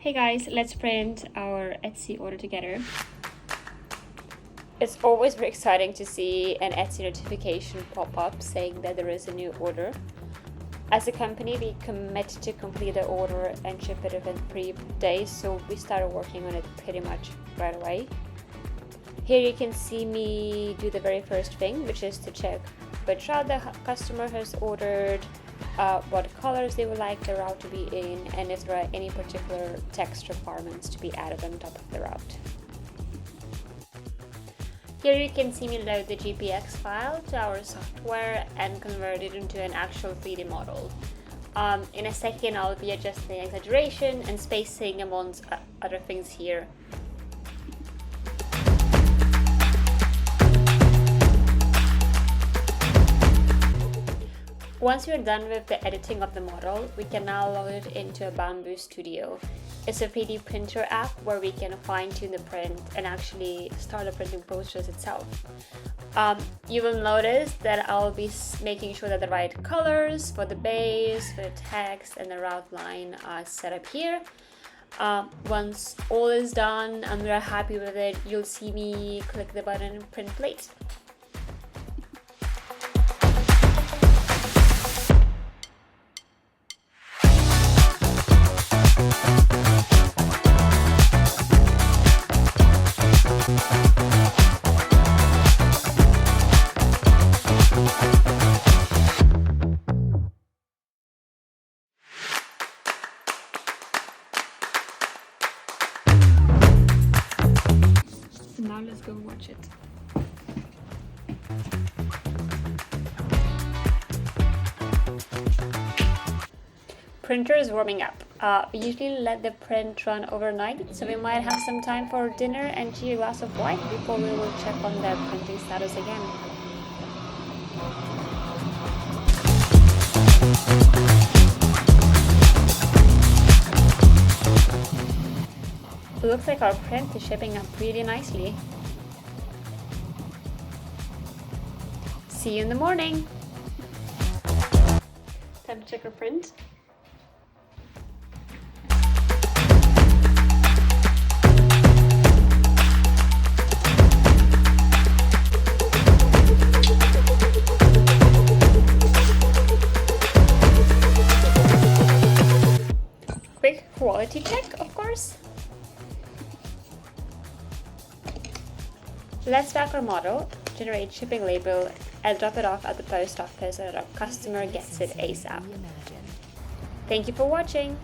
Hey guys, let's print our Etsy order together. It's always very exciting to see an Etsy notification pop up saying that there is a new order. As a company, we commit to complete the order and ship it within 3 days, so we started working on it pretty much right away. Here you can see me do the very first thing, which is to check which route the customer has ordered, what colors they would like the route to be in, and if there are any particular text requirements to be added on top of the route. Here you can see me load the GPX file to our software and convert it into an actual 3D model. In a second I'll be adjusting exaggeration and spacing amongst other things here. Once we're done with the editing of the model, we can now load it into a Bamboo Studio. It's a 3D printer app where we can fine-tune the print and actually start the printing process itself. You will notice that I'll be making sure that the right colors for the base, for the text, and the route line are set up here. Once all is done and we're happy with it, you'll see me click the button and print plate. Now let's go watch it. Printer is warming up. We usually let the print run overnight, so we might have some time for dinner and a glass of wine before we will check on the printing status again. It looks like our print is shipping up really nicely. See you in the morning! Time to check our print. Quick quality check, of course. Let's back our model, generate shipping label, and drop it off at the post office so that our customer gets it ASAP. Thank you for watching!